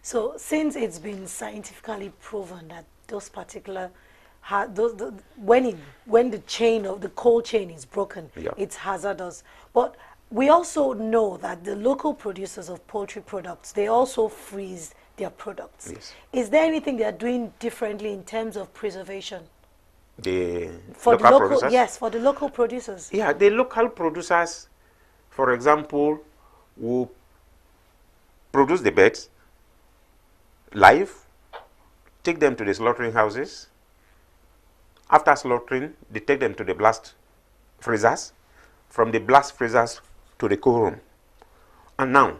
So since it's been scientifically proven that those particular when the chain of the cold chain is broken, Yeah. it's hazardous. But we also know that the local producers of poultry products, they also freeze their products. Yes. Is there anything they are doing differently in terms of preservation? The For local the local, producers? yes, for the local producers. Yeah, the local producers, for example, will produce the birds live, take them to the slaughtering houses. After slaughtering, they take them to the blast freezers, from the blast freezers to the cool room. And now,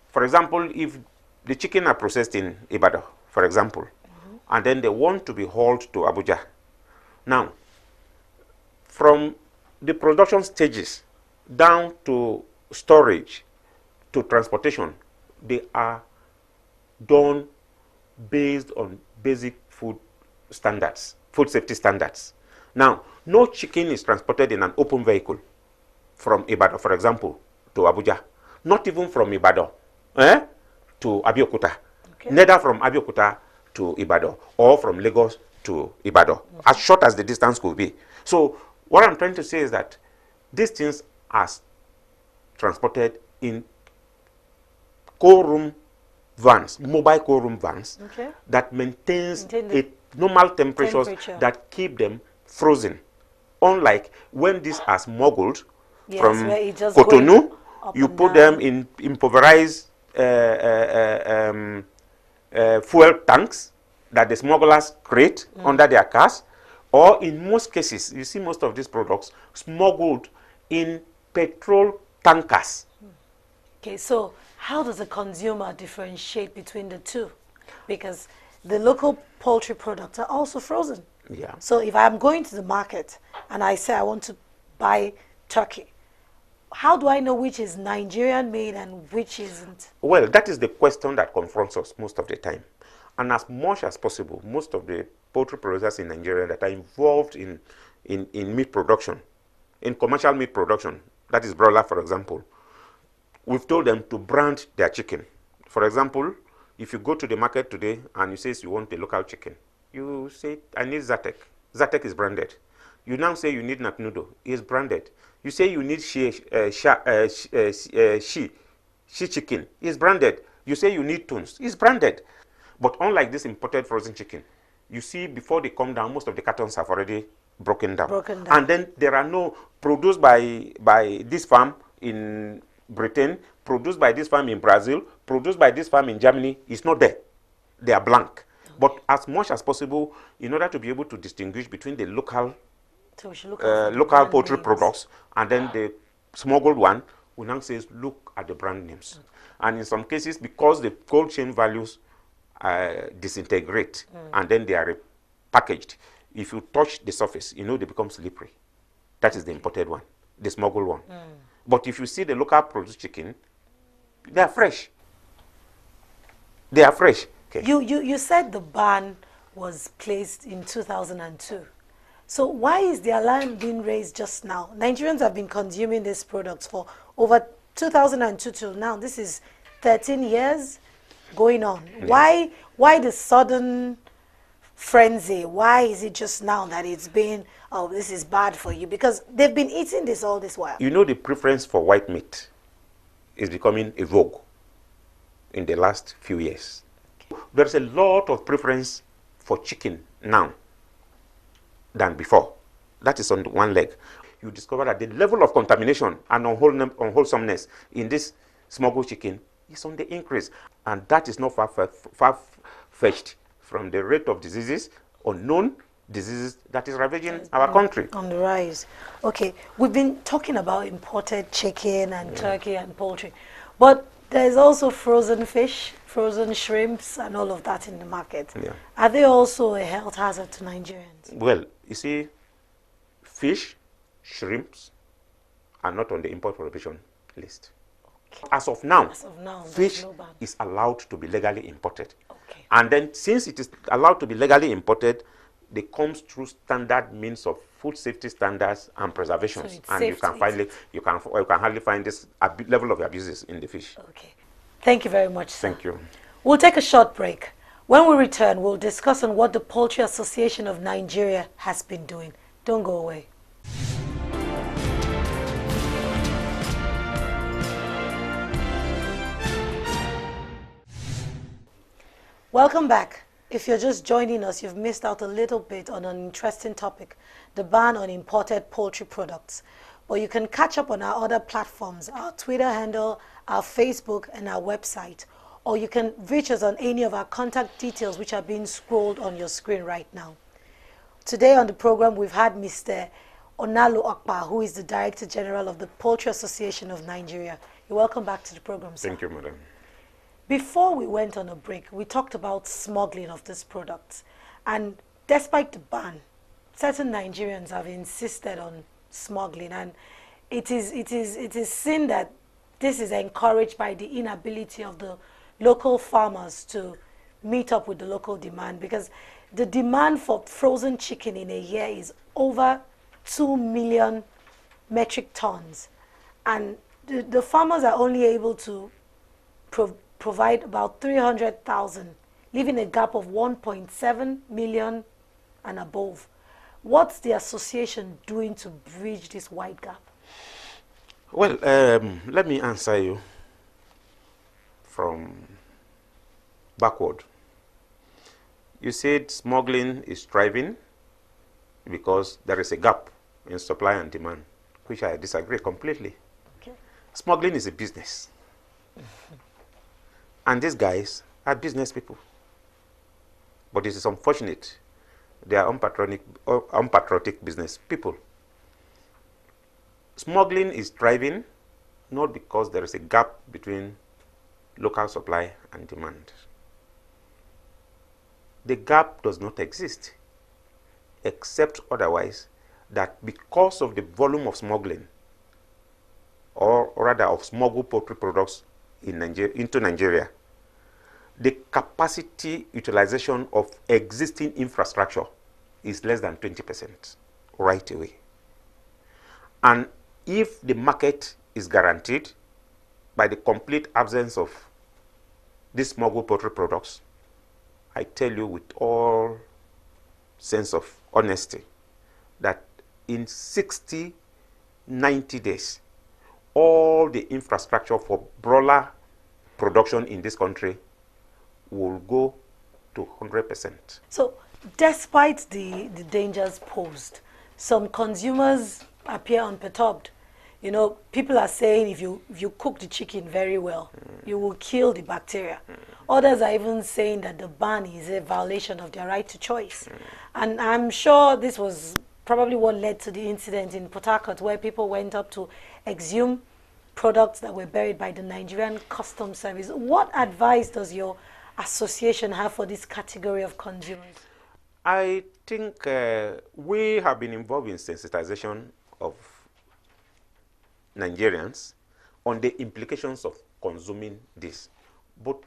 for example, if the chicken are processed in Ibadan, for example, and then they want to be hauled to Abuja. Now, from the production stages down to storage to transportation, they are done based on basic food standards, food safety standards. Now, no chicken is transported in an open vehicle from Ibadan, for example, to Abuja. Not even from Ibadan to Abeokuta. Okay. Neither from Abeokuta to Ibadan or from Lagos to Ibadan, as short as the distance could be. So what I'm trying to say is that these things are transported in cold room vans, mobile cold room vans, Okay. that maintains Maintain a normal temperatures temperature. that keep them frozen. Unlike when these are smuggled Yes, from where it just Cotonou, going up you and put down. them in improvised fuel tanks that the smugglers create under their cars, or in most cases, you see most of these products smuggled in petrol tankers. Okay, so how does a consumer differentiate between the two? Because the local poultry products are also frozen. Yeah. So if I'm going to the market and I say I want to buy turkey, how do I know which is Nigerian made and which isn't? Well, that is the question that confronts us most of the time. And as much as possible, most of the poultry producers in Nigeria that are involved in meat production, in commercial meat production, that is broiler, for example, we've told them to brand their chicken. For example, if you go to the market today and you say you want a local chicken, you say, I need Zatek. Zatek is branded. You now say you need Naknudo, it's branded. You say you need she chicken, it's branded. You say you need tunes, it's branded. But unlike this imported frozen chicken, you see before they come down, most of the cartons have already broken down. And then there are no produced by this farm in Britain, produced by this farm in Brazil, produced by this farm in Germany. It's not there. They are blank. Okay. But as much as possible, in order to be able to distinguish between the local poultry products and then the smuggled one, we now say look at the brand names. Okay. And in some cases, because the cold chain values disintegrate and then they are packaged, if you touch the surface, you know they become slippery. That is the imported one, the smuggled one. But if you see the local produced chicken, they are fresh. They are fresh. Okay. You said the ban was placed in 2002. So why is the alarm being raised just now? Nigerians have been consuming these products for over 2002 till now. This is 13 years going on. Yes. Why the sudden frenzy? Why is it just now that it's been, oh, this is bad for you? Because they've been eating this all this while. You know, the preference for white meat is becoming a vogue in the last few years. Okay. There's a lot of preference for chicken now than before. That is on one leg. You discover that the level of contamination and unwholesomeness in this smuggled chicken is on the increase. And that is not far-fetched from the rate of diseases, unknown diseases that is ravaging our country. On the rise. Okay, we've been talking about imported chicken and turkey and poultry, but there's also frozen fish, frozen shrimps, and all of that in the market. Yeah. Are they also a health hazard to Nigerians? Well, you see, fish, shrimps are not on the import prohibition list. Okay. As of now, fish is allowed to be legally imported. Okay. And then since it is allowed to be legally imported, they comes through standard means of food safety standards and preservation, so and you can hardly find this level of abuses in the fish. Okay, thank you very much, sir. Thank you. We'll take a short break. When we return, we'll discuss on what the Poultry Association of Nigeria has been doing. Don't go away. Welcome back. If you're just joining us, you've missed out a little bit on an interesting topic, the ban on imported poultry products. But you can catch up on our other platforms, our Twitter handle, our Facebook, and our website. Or you can reach us on any of our contact details which are being scrolled on your screen right now. Today on the program, we've had Mr. Onallo Akpa, who is the Director General of the Poultry Association of Nigeria. You're welcome back to the program, sir. Thank you, madam. Before we went on a break, we talked about smuggling of these products. And despite the ban, certain Nigerians have insisted on smuggling. And it is seen that this is encouraged by the inability of the local farmers to meet up with the local demand, because the demand for frozen chicken in a year is over 2 million metric tons. And the farmers are only able to provide about 300,000, leaving a gap of 1.7 million and above. What's the association doing to bridge this wide gap? Well, let me answer you from backward. You said smuggling is thriving because there is a gap in supply and demand, which I disagree completely. Okay. Smuggling is a business. And these guys are business people. But it is unfortunate they are unpatriotic business people. Smuggling is thriving not because there is a gap between local supply and demand. The gap does not exist, except otherwise that because of the volume of smuggling, or rather of smuggled poultry products into Nigeria, the capacity utilization of existing infrastructure is less than 20% right away. And if the market is guaranteed by the complete absence of these smuggled poultry products, I tell you with all sense of honesty that in 60, 90 days, all the infrastructure for broiler production in this country will go to 100%. So, despite the dangers posed, some consumers appear unperturbed. You know, people are saying if you cook the chicken very well, you will kill the bacteria. Others are even saying that the ban is a violation of their right to choice. And I'm sure this was probably what led to the incident in Port Harcourt, where people went up to exhume products that were buried by the Nigerian Customs Service. What advice does your association have for this category of consumers? I think we have been involved in sensitization of Nigerians on the implications of consuming this, both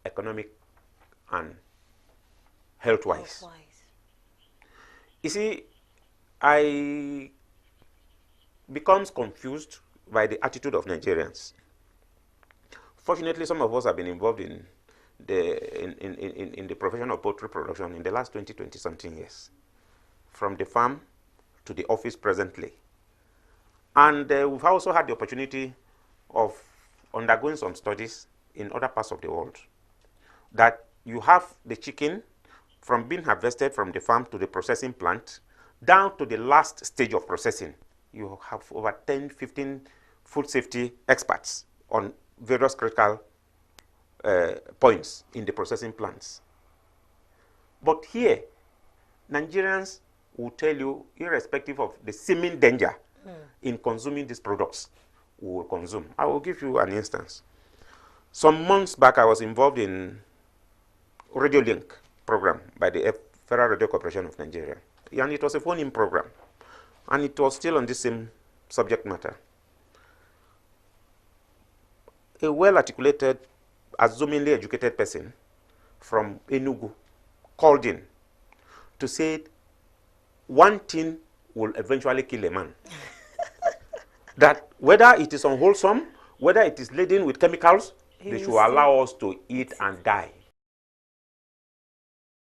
economic and health-wise. You see, I becomes confused by the attitude of Nigerians. Fortunately, some of us have been involved in the profession of poultry production in the last 20 something years, from the farm to the office presently. And we've also had the opportunity of undergoing some studies in other parts of the world, that you have the chicken from being harvested from the farm to the processing plant, down to the last stage of processing. You have over 10, 15 food safety experts on various critical points in the processing plants. But here, Nigerians will tell you, irrespective of the seeming danger in consuming these products, we will consume. I will give you an instance. Some months back, I was involved in Radio Link program by the Federal Radio Corporation of Nigeria. And it was a phone-in program. And it was still on the same subject matter. A well-articulated, assumingly educated person from Enugu called in to say one thing will eventually kill a man. That whether it is unwholesome, whether it is laden with chemicals, they should allow us to eat and die.